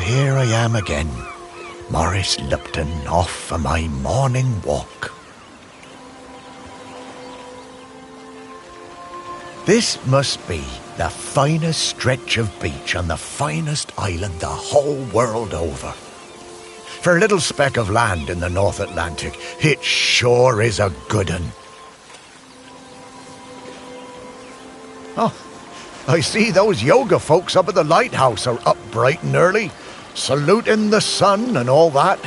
here I am again, Maurice Lupton, off for my morning walk. This must be the finest stretch of beach on the finest island the whole world over. For a little speck of land in the North Atlantic, it sure is a good un. Oh, I see those yoga folks up at the lighthouse are up bright and early, saluting the sun and all that.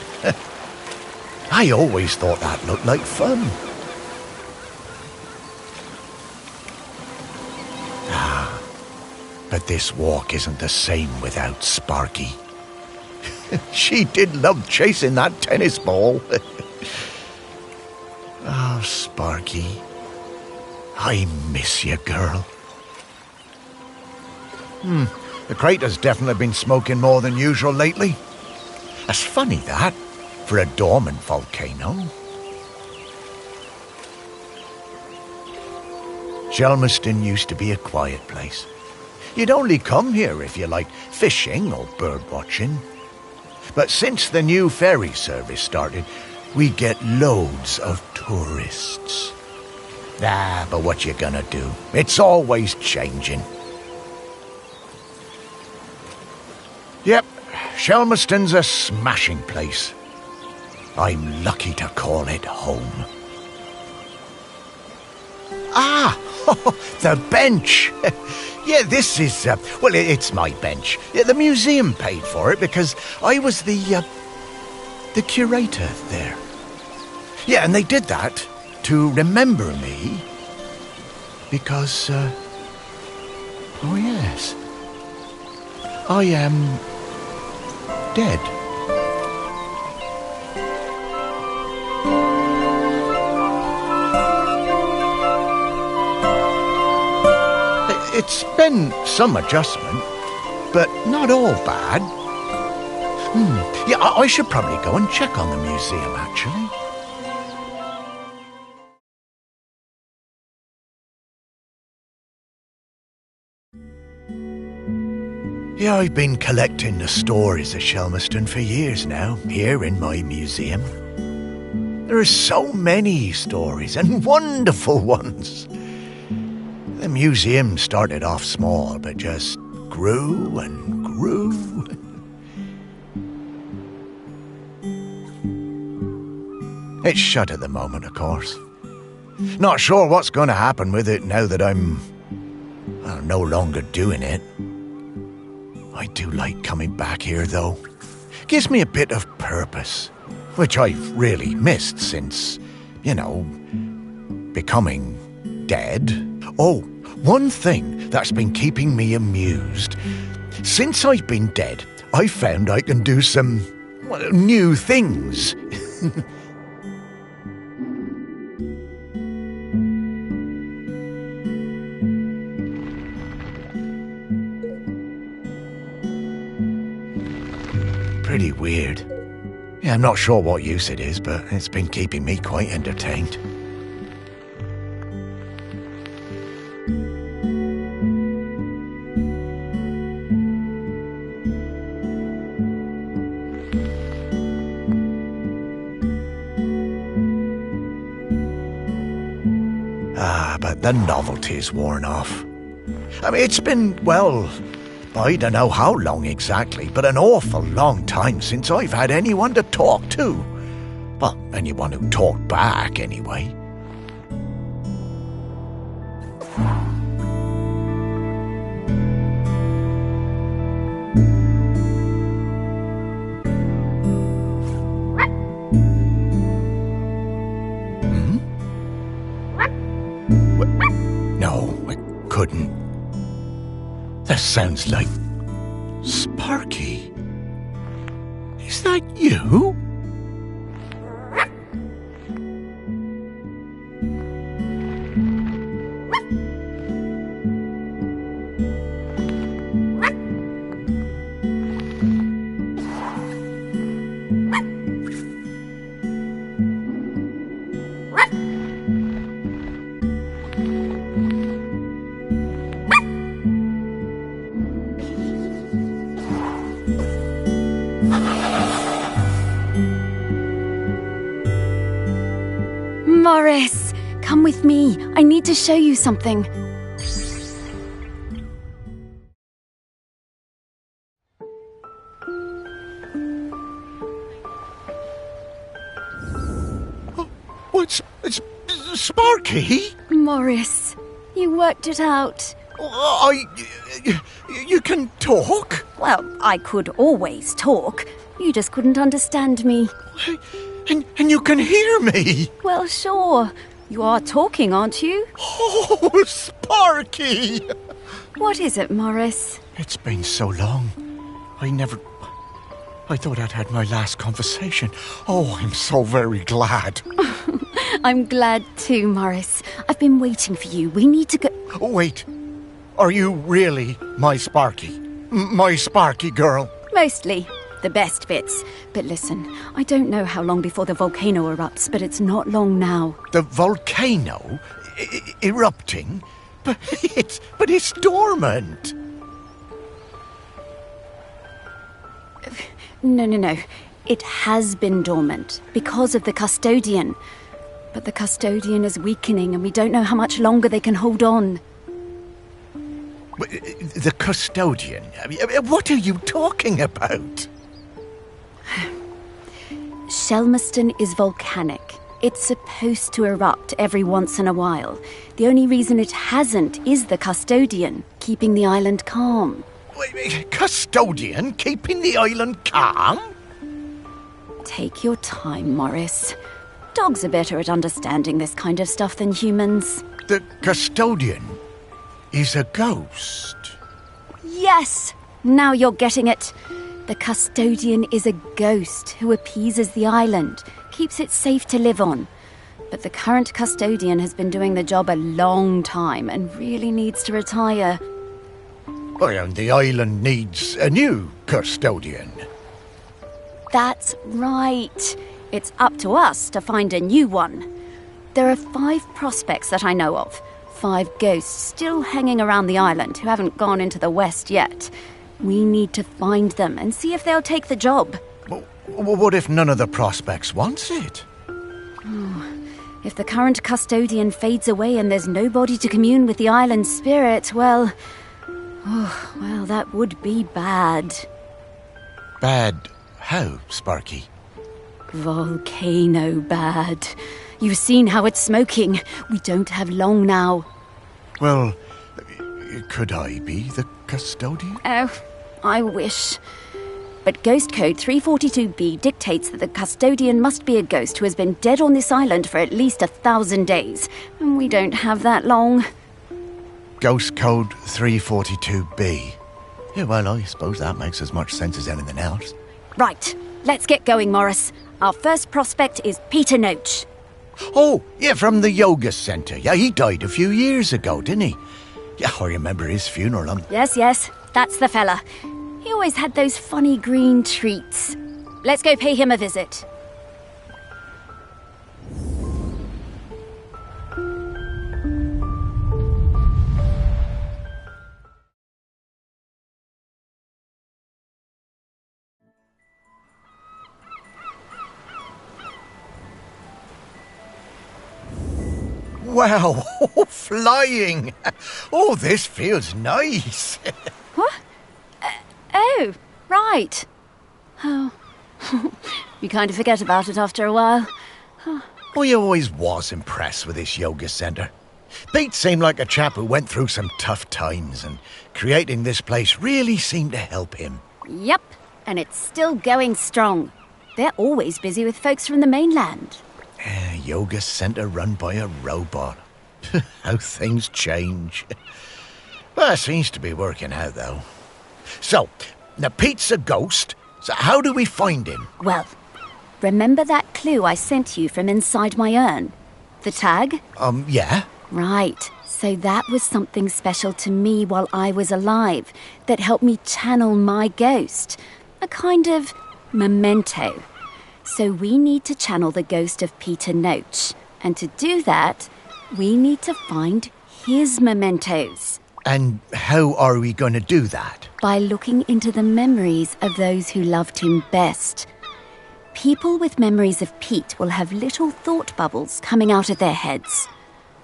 I always thought that looked like fun. But this walk isn't the same without Sparky. She did love chasing that tennis ball. Oh, Sparky, I miss you, girl. The crater's definitely been smoking more than usual lately. That's funny, that, for a dormant volcano. Shelmerston used to be a quiet place. You'd only come here if you liked fishing or bird watching. But since the new ferry service started, we get loads of tourists. But what you gonna do? It's always changing. Yep, Shelmerston's a smashing place. I'm lucky to call it home. The bench. Yeah, this is, it's my bench. Yeah, the museum paid for it because I was the curator there. Yeah, and they did that to remember me because, oh yes, I am dead. It's been some adjustment, but not all bad. Yeah, I should probably go and check on the museum, actually. Yeah, I've been collecting the stories of Shelmerston for years now, here in my museum. There are so many stories, and wonderful ones. The museum started off small, but just grew and grew. It's shut at the moment, of course. Not sure what's going to happen with it now that I'm no longer doing it. I do like coming back here, though. Gives me a bit of purpose, which I've really missed since, becoming dead. Oh, one thing that's been keeping me amused. Since I've been dead, I found I can do some new things. Pretty weird. Yeah, I'm not sure what use it is, but it's been keeping me quite entertained. But the novelty's worn off. I mean, it's been, I don't know how long exactly, but an awful long time since I've had anyone to talk to. Well, anyone who talked back, anyway. No, I couldn't. That sounds like Sparky. Is that you? Morris, come with me. I need to show you something. It's Sparky? Morris, you worked it out. You can talk? Well, I could always talk. You just couldn't understand me. And you can hear me? Well, sure. You are talking, aren't you? Oh, Sparky! What is it, Morris? It's been so long. I thought I'd had my last conversation. Oh, I'm so very glad. I'm glad too, Morris. I've been waiting for you. We need to go... Oh, wait. Are you really my Sparky? My Sparky girl? Mostly. The best bits. But listen, I don't know how long before the volcano erupts, but it's not long now. The volcano? Erupting? But it's dormant. No. It has been dormant because of the custodian. But the custodian is weakening and we don't know how much longer they can hold on. The custodian? What are you talking about? Shelmerston is volcanic. It's supposed to erupt every once in a while. The only reason it hasn't is the custodian, keeping the island calm. Custodian keeping the island calm? Take your time, Morris. Dogs are better at understanding this kind of stuff than humans. The custodian is a ghost. Yes! Now you're getting it. The custodian is a ghost who appeases the island, keeps it safe to live on. But the current custodian has been doing the job a long time and really needs to retire. And the island needs a new custodian. That's right. It's up to us to find a new one. There are 5 prospects that I know of. 5 ghosts still hanging around the island who haven't gone into the west yet. We need to find them and see if they'll take the job. What if none of the prospects wants it? If the current custodian fades away and there's nobody to commune with the island's spirit, well, that would be bad. Bad how, Sparky? Volcano bad. You've seen how it's smoking. We don't have long now. Well, could I be the custodian? Oh, I wish. But Ghost Code 342B dictates that the custodian must be a ghost who has been dead on this island for at least 1,000 days. And we don't have that long. Ghost Code 342B. Yeah, well, I suppose that makes as much sense as anything else. Right, let's get going, Morris. Our first prospect is Peter Noach. Oh, yeah, from the yoga centre. Yeah, he died a few years ago, didn't he? Yeah, I remember his funeral. Yes, that's the fella. He always had those funny green treats. Let's go pay him a visit. Wow, flying! Oh, this feels nice. What? Oh, right. Oh, you kind of forget about it after a while. I always was impressed with this yoga centre. Pete seemed like a chap who went through some tough times, and creating this place really seemed to help him. Yep, and it's still going strong. They're always busy with folks from the mainland. Yoga centre run by a robot. How things change. Well, it seems to be working out, though. So, now Pete's a ghost, so how do we find him? Well, remember that clue I sent you from inside my urn? The tag? Yeah. Right. So that was something special to me while I was alive that helped me channel my ghost. A kind of memento. So we need to channel the ghost of Peter Noach. And to do that, we need to find his mementos. And how are we going to do that? By looking into the memories of those who loved him best. People with memories of Pete will have little thought bubbles coming out of their heads.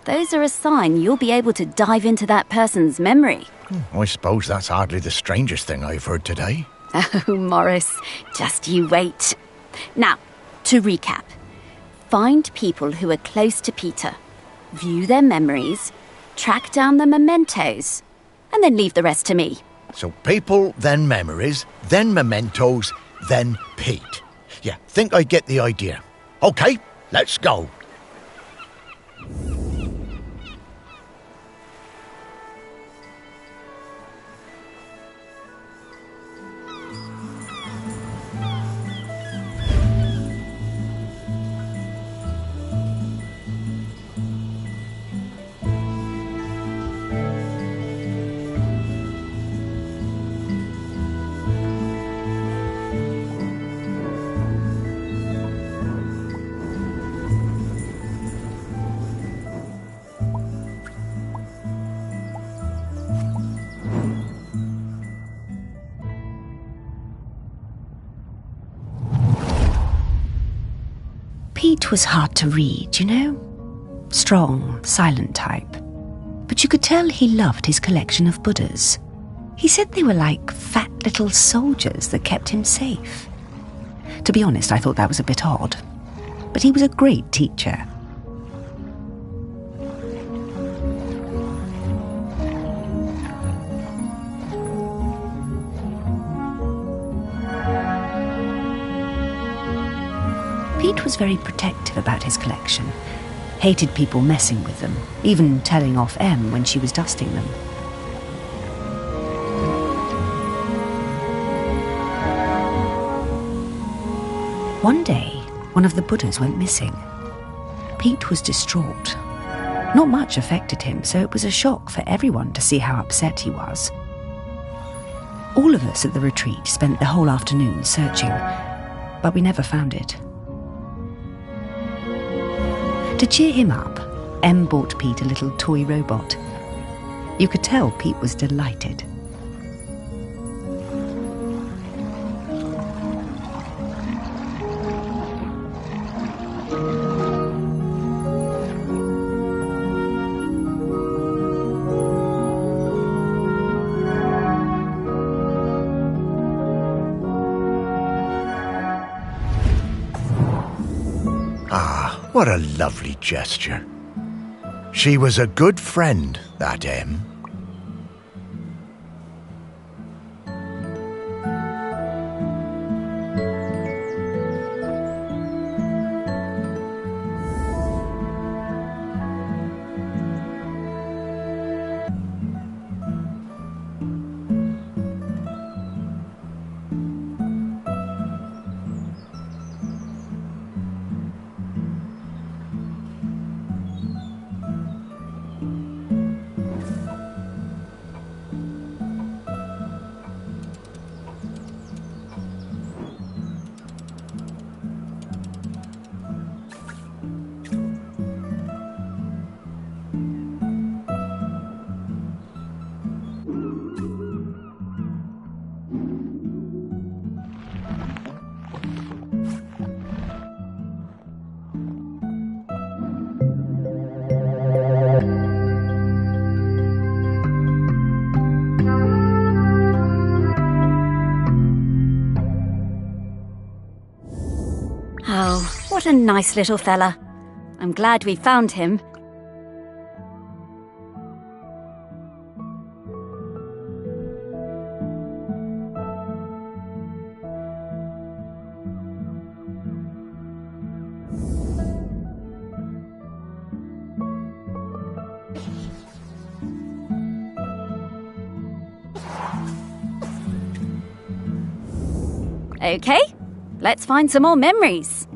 Those are a sign you'll be able to dive into that person's memory. I suppose that's hardly the strangest thing I've heard today. Oh, Morris, just you wait. Now, to recap. Find people who are close to Peter, view their memories, track down the mementos, and then leave the rest to me. So people, then memories, then mementos, then Pete. Yeah, think I get the idea. OK, let's go. Pete was hard to read, you know? Strong, silent type. But you could tell he loved his collection of Buddhas. He said they were like fat little soldiers that kept him safe. To be honest, I thought that was a bit odd. But he was a great teacher. Pete was very protective about his collection, hated people messing with them, even telling off Em when she was dusting them. One day, one of the Buddhas went missing. Pete was distraught. Not much affected him, so it was a shock for everyone to see how upset he was. All of us at the retreat spent the whole afternoon searching, but we never found it. To cheer him up, Em bought Pete a little toy robot. You could tell Pete was delighted. What a lovely gesture. She was a good friend, that Em. Oh, what a nice little fella. I'm glad we found him. Okay, let's find some more memories.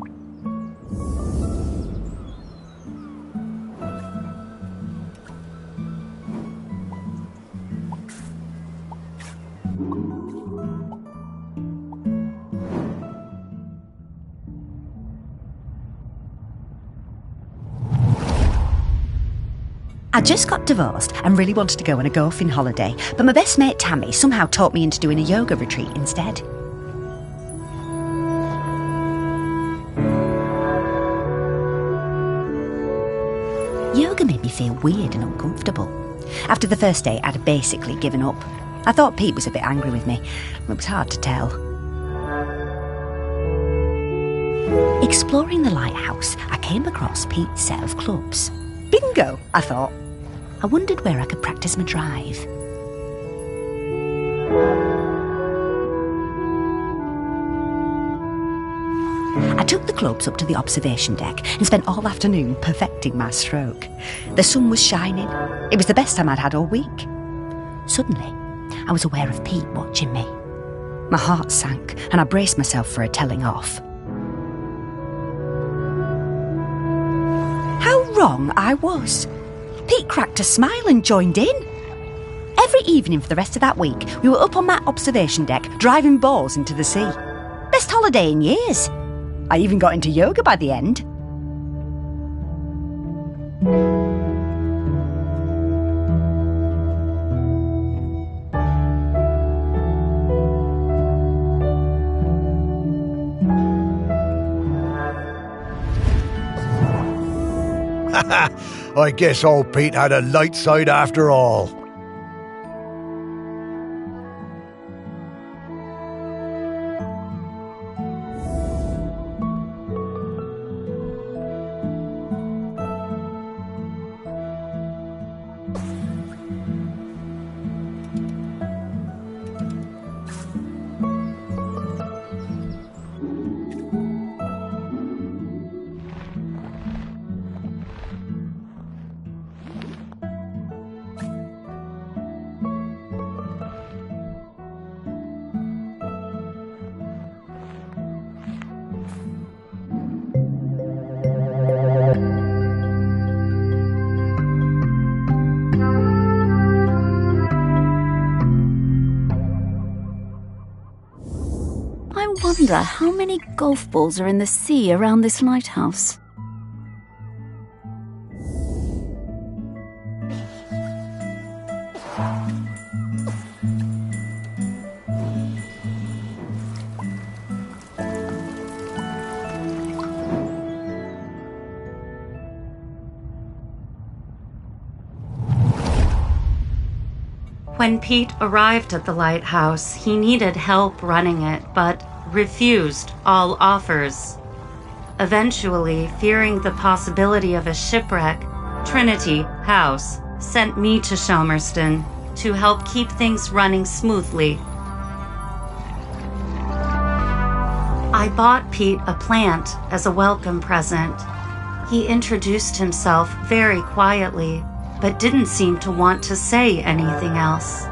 I just got divorced and really wanted to go on a golfing holiday, but my best mate Tammy somehow talked me into doing a yoga retreat instead. Yoga made me feel weird and uncomfortable. After the first day, I'd basically given up. I thought Pete was a bit angry with me. It was hard to tell. Exploring the lighthouse, I came across Pete's set of clubs. Bingo, I thought. I wondered where I could practice my drive. I took the clubs up to the observation deck and spent all afternoon perfecting my stroke. The sun was shining. It was the best time I'd had all week. Suddenly, I was aware of Pete watching me. My heart sank and I braced myself for a telling off. How wrong I was. Pete cracked a smile and joined in. Every evening for the rest of that week, we were up on that observation deck, driving balls into the sea. Best holiday in years. I even got into yoga by the end. I guess old Pete had a light side after all. I wonder how many golf balls are in the sea around this lighthouse. When Pete arrived at the lighthouse, he needed help running it, but refused all offers. Eventually, fearing the possibility of a shipwreck, Trinity House sent me to Shelmerston to help keep things running smoothly. I bought Pete a plant as a welcome present. He introduced himself very quietly, but didn't seem to want to say anything else.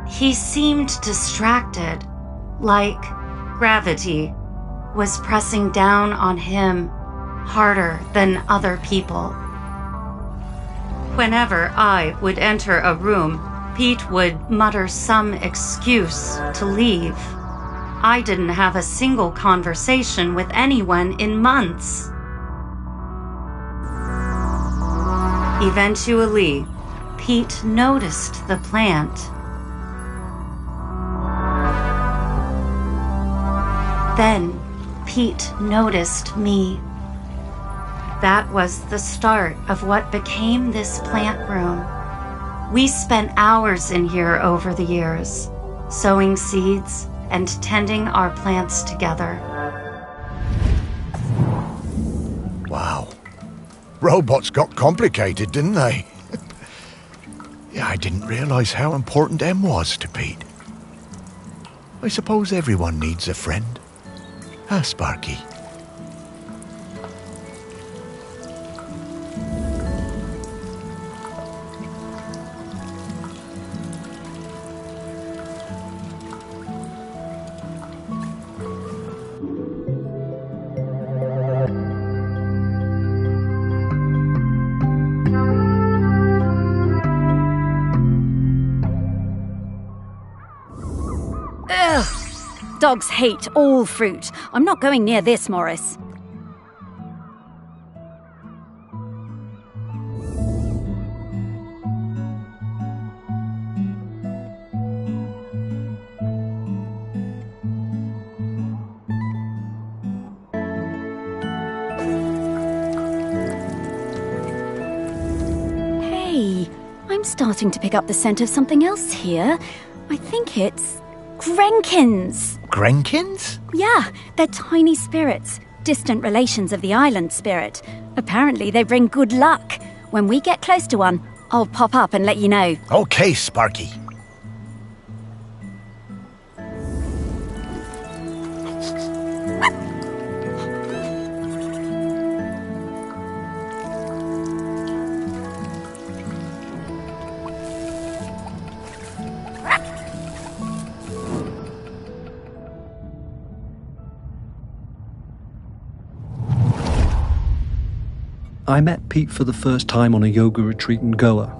He seemed distracted, like gravity was pressing down on him harder than other people. Whenever I would enter a room, Pete would mutter some excuse to leave. I didn't have a single conversation with anyone in months. Eventually, Pete noticed the plant. Then, Pete noticed me. That was the start of what became this plant room. We spent hours in here over the years, sowing seeds and tending our plants together. Wow. Robots got complicated, didn't they? Yeah, I didn't realise how important Em was to Pete. I suppose everyone needs a friend. Huh, Sparky? Dogs hate all fruit. I'm not going near this, Morris. I'm starting to pick up the scent of something else here. I think it's Grenkins. Grenkins? Yeah, they're tiny spirits, distant relations of the island spirit. Apparently they bring good luck. When we get close to one, I'll pop up and let you know. Okay, Sparky. I met Pete for the first time on a yoga retreat in Goa.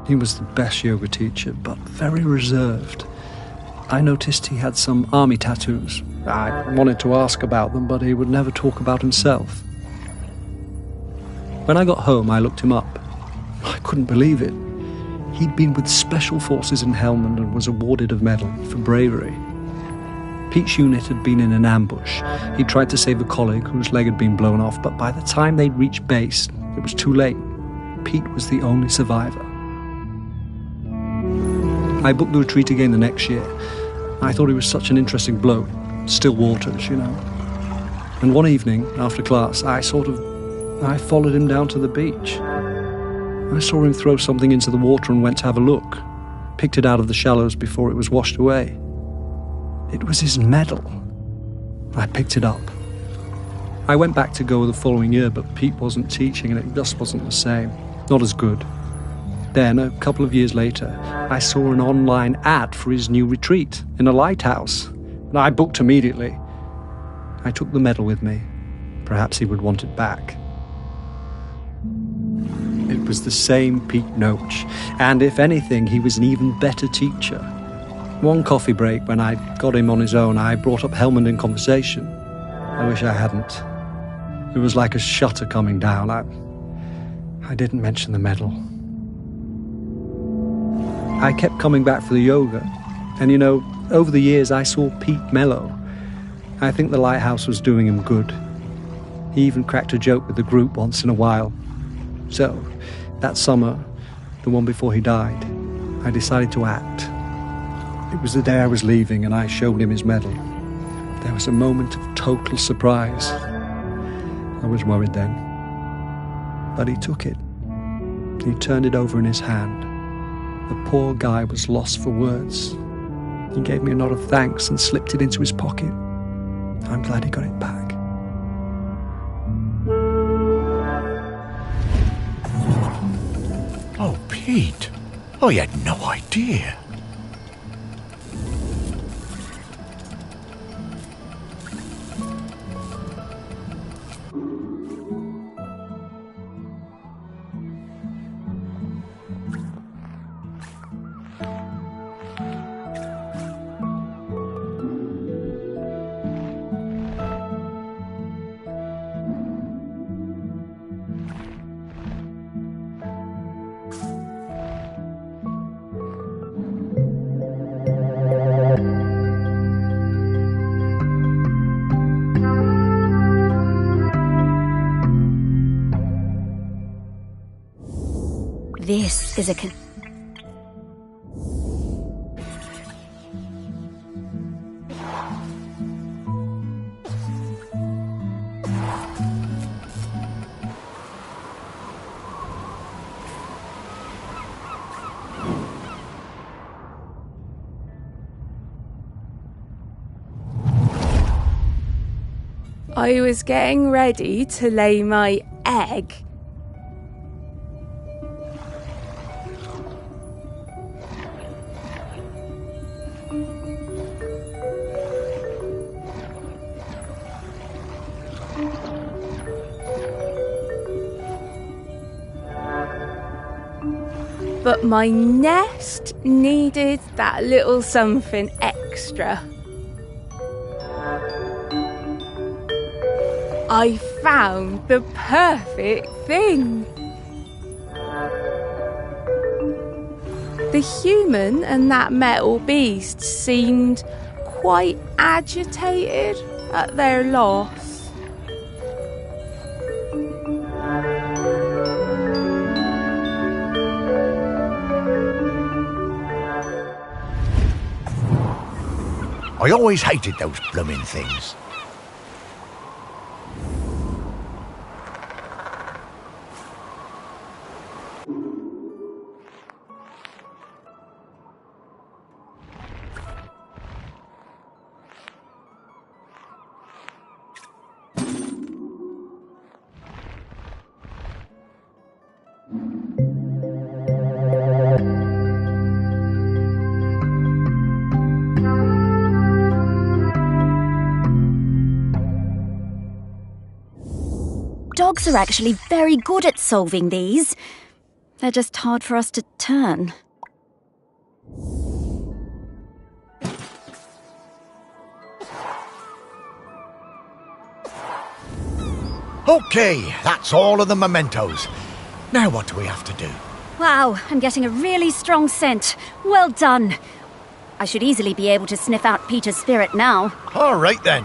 He was the best yoga teacher, but very reserved. I noticed he had some army tattoos. I wanted to ask about them, but he would never talk about himself. When I got home, I looked him up. I couldn't believe it. He'd been with Special Forces in Helmand and was awarded a medal for bravery. Pete's unit had been in an ambush. He tried to save a colleague whose leg had been blown off, but by the time they'd reached base, it was too late. Pete was the only survivor. I booked the retreat again the next year. I thought he was such an interesting bloke. Still waters, you know. And one evening, after class, I followed him down to the beach. I saw him throw something into the water and went to have a look. Picked it out of the shallows before it was washed away. It was his medal. I picked it up. I went back to Goa the following year, but Pete wasn't teaching and it just wasn't the same. Not as good. Then, a couple of years later, I saw an online ad for his new retreat in a lighthouse, and I booked immediately. I took the medal with me. Perhaps he would want it back. It was the same Pete Noach, and if anything, he was an even better teacher. One coffee break, when I got him on his own, I brought up Helmand in conversation. I wish I hadn't. It was like a shutter coming down. I didn't mention the medal. I kept coming back for the yoga, and you know, over the years I saw Pete mellow. I think the lighthouse was doing him good. He even cracked a joke with the group once in a while. So, that summer, the one before he died, I decided to act. It was the day I was leaving and I showed him his medal. There was a moment of total surprise. I was worried then. But he took it. He turned it over in his hand. The poor guy was lost for words. He gave me a nod of thanks and slipped it into his pocket. I'm glad he got it back. Oh, Pete. I had no idea. This is a I was getting ready to lay my egg. But my nest needed that little something extra. I found the perfect thing. The human and that metal beast seemed quite agitated at their loss. I always hated those blooming things. Dogs are actually very good at solving these. They're just hard for us to turn. Okay, that's all of the mementos. Now what do we have to do? Wow, I'm getting a really strong scent. Well done. I should easily be able to sniff out Peter's spirit now. All right then.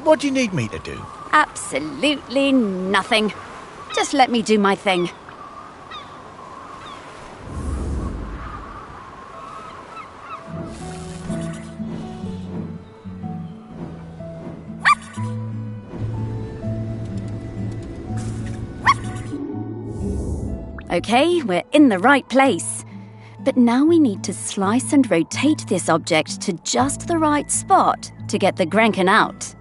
What do you need me to do? Absolutely nothing. Just let me do my thing. Okay, we're in the right place. But now we need to slice and rotate this object to just the right spot to get the Grenkin out.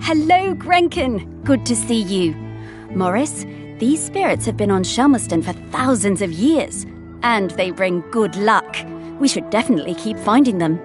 Hello, Grenkin. Good to see you. Morris, these spirits have been on Shelmerston for thousands of years, and they bring good luck. We should definitely keep finding them.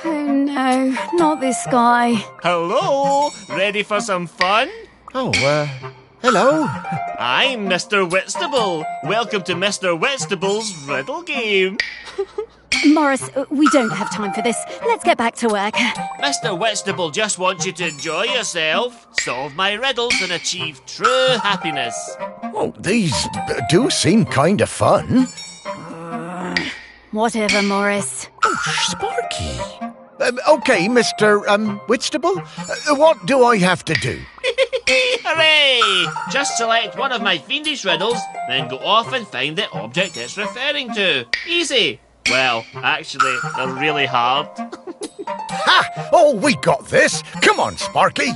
Oh no, not this guy. Hello, ready for some fun? Oh, hello. I'm Mr. Whitstable. Welcome to Mr. Whitstable's riddle game. Morris, we don't have time for this. Let's get back to work. Mr. Whitstable just wants you to enjoy yourself, solve my riddles and achieve true happiness. Oh, these do seem kind of fun. Whatever, Morris. Oh, Sparky. Okay, Mr. Whitstable, what do I have to do? Hooray! Just select one of my fiendish riddles, then go off and find the object it's referring to. Easy. Well, actually, they're really hard. Ha! Oh, we got this. Come on, Sparky.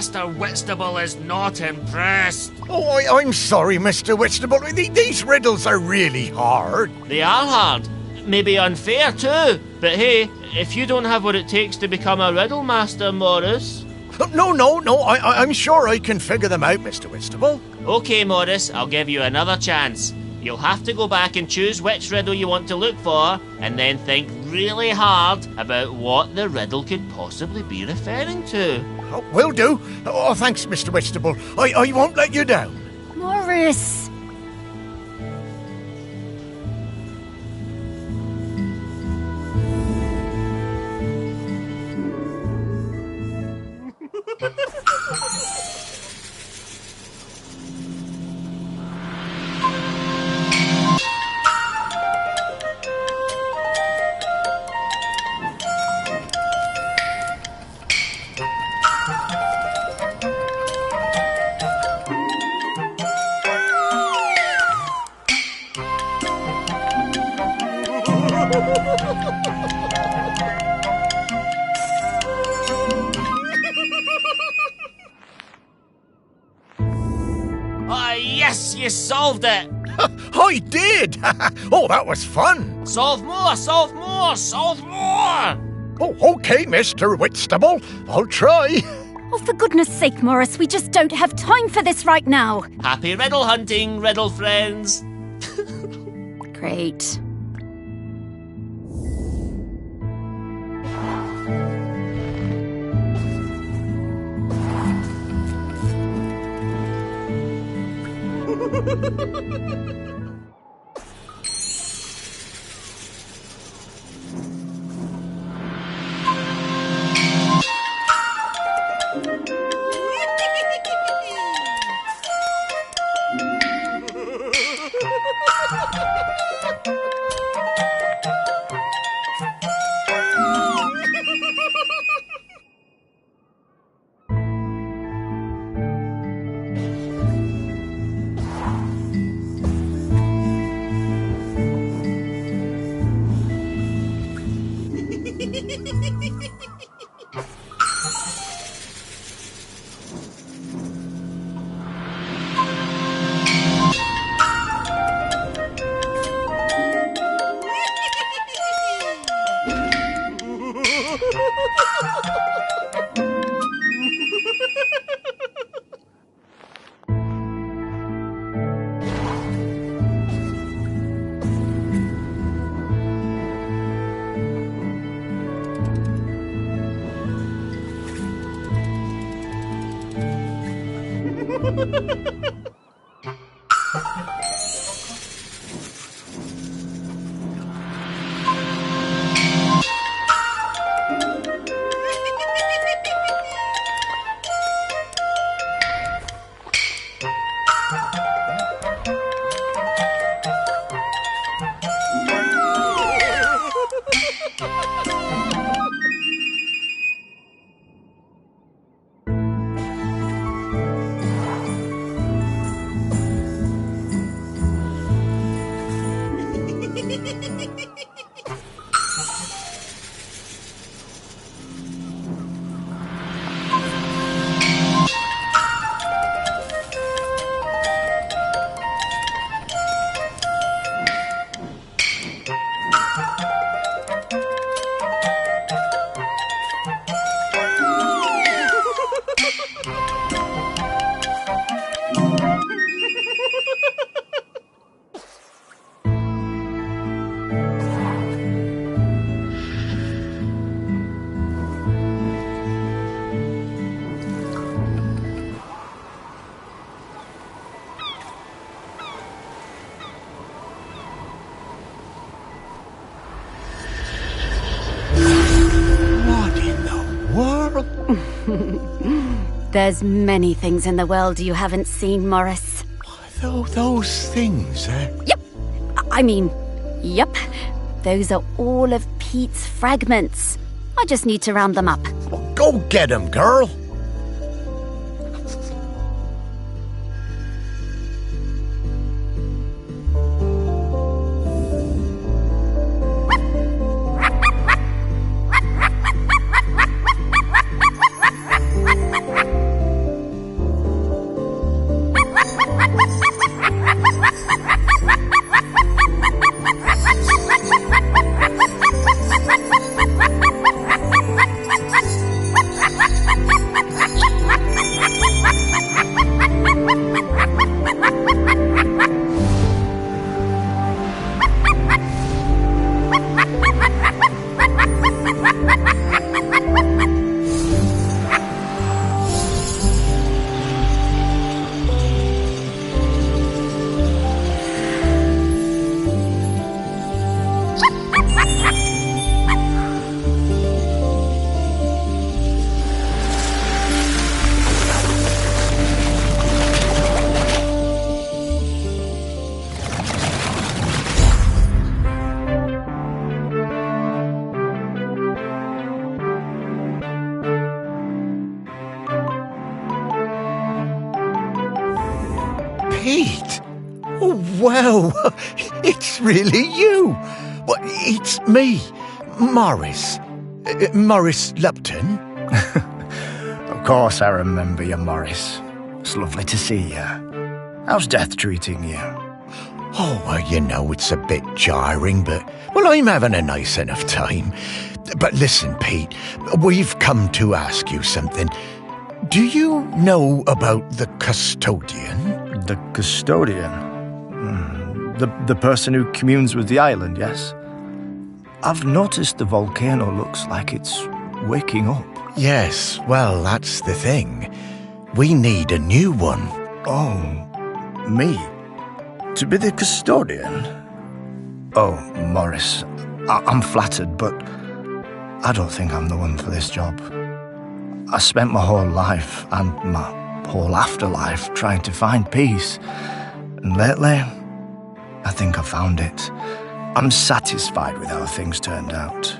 Mr. Whitstable is not impressed. Oh, I'm sorry, Mr. Whitstable. These riddles are really hard. They are hard. Maybe unfair too. But hey, if you don't have what it takes to become a riddle master, Morris... No, I'm sure I can figure them out, Mr. Whitstable. Okay, Morris, I'll give you another chance. You'll have to go back and choose which riddle you want to look for, and then think really hard about what the riddle could possibly be referring to. Oh, will do. Oh, thanks, Mr. Whitstable. I won't let you down. Morris! Yes, you solved it! I did! Oh, that was fun. Solve more, solve more, solve more! Oh, okay, Mr. Whitstable. I'll try. Oh, for goodness sake, Morris, we just don't have time for this right now. Happy riddle hunting, riddle friends. Great. There's many things in the world you haven't seen, Morris. Those things, Yep. Yep. Those are all of Pete's fragments. I just need to round them up. Go get 'em, girl. Pete! Oh, wow! It's really you! Well, it's me, Morris. Morris Lupton. Of course I remember you, Morris. It's lovely to see you. How's death treating you? Oh, well, you know, it's a bit jarring, but, well, I'm having a nice enough time. But listen, Pete, we've come to ask you something. Do you know about the custodian? The custodian? The person who communes with the island, yes? I've noticed the volcano looks like it's waking up. Yes, well, that's the thing. We need a new one. Oh, me? To be the custodian? Oh, Morris, I'm flattered, but I don't think I'm the one for this job. I spent my whole life and my whole afterlife trying to find peace. And lately, I think I found it. I'm satisfied with how things turned out.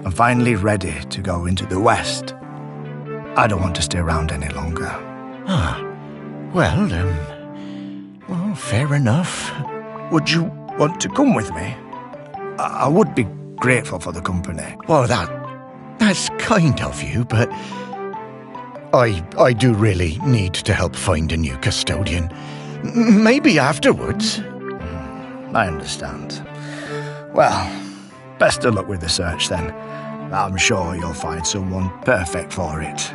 I'm finally ready to go into the West. I don't want to stay around any longer. Well, fair enough. Would you want to come with me? I would be grateful for the company. Well, that's kind of you, but I do really need to help find a new custodian. Maybe afterwards. I understand. Well, best of luck with the search then. I'm sure you'll find someone perfect for it.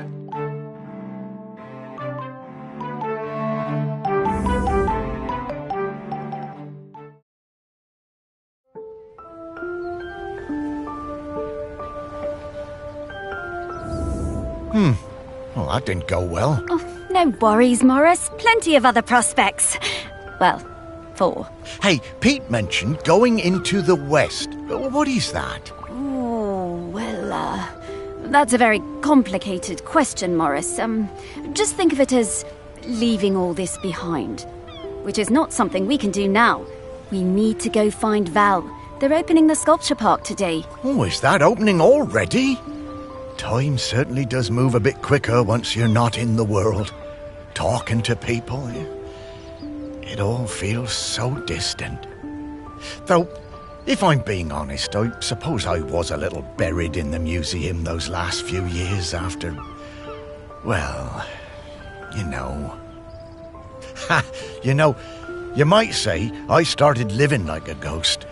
Well, that didn't go well. Oh, no worries, Morris. Plenty of other prospects. Well, 4. Hey, Pete mentioned going into the West. What is that? Oh, well, that's a very complicated question, Morris. Just think of it as leaving all this behind, which is not something we can do now. We need to go find Val. They're opening the sculpture park today. Oh, is that opening already? Time certainly does move a bit quicker once you're not in the world. Talking to people, it all feels so distant. Though, if I'm being honest, I suppose I was a little buried in the museum those last few years after... well, you know... you might say I started living like a ghost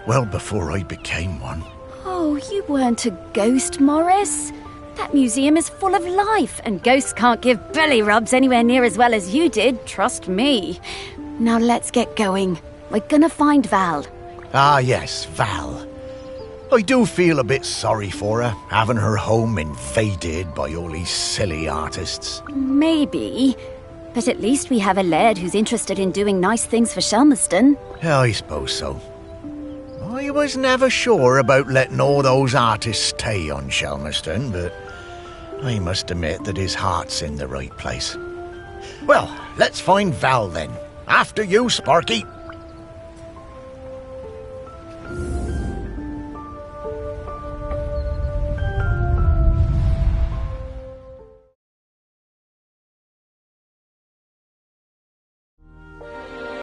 well before I became one. Oh, you weren't a ghost, Morris. That museum is full of life, and ghosts can't give belly rubs anywhere near as well as you did, trust me. Now let's get going. We're gonna find Val. Ah, yes, Val. I do feel a bit sorry for her, having her home invaded by all these silly artists. Maybe, but at least we have a laird who's interested in doing nice things for Shelmerston. Yeah, I suppose so. I was never sure about letting all those artists stay on Shelmerston, but I must admit that his heart's in the right place. Well, let's find Val then. After you, Sparky.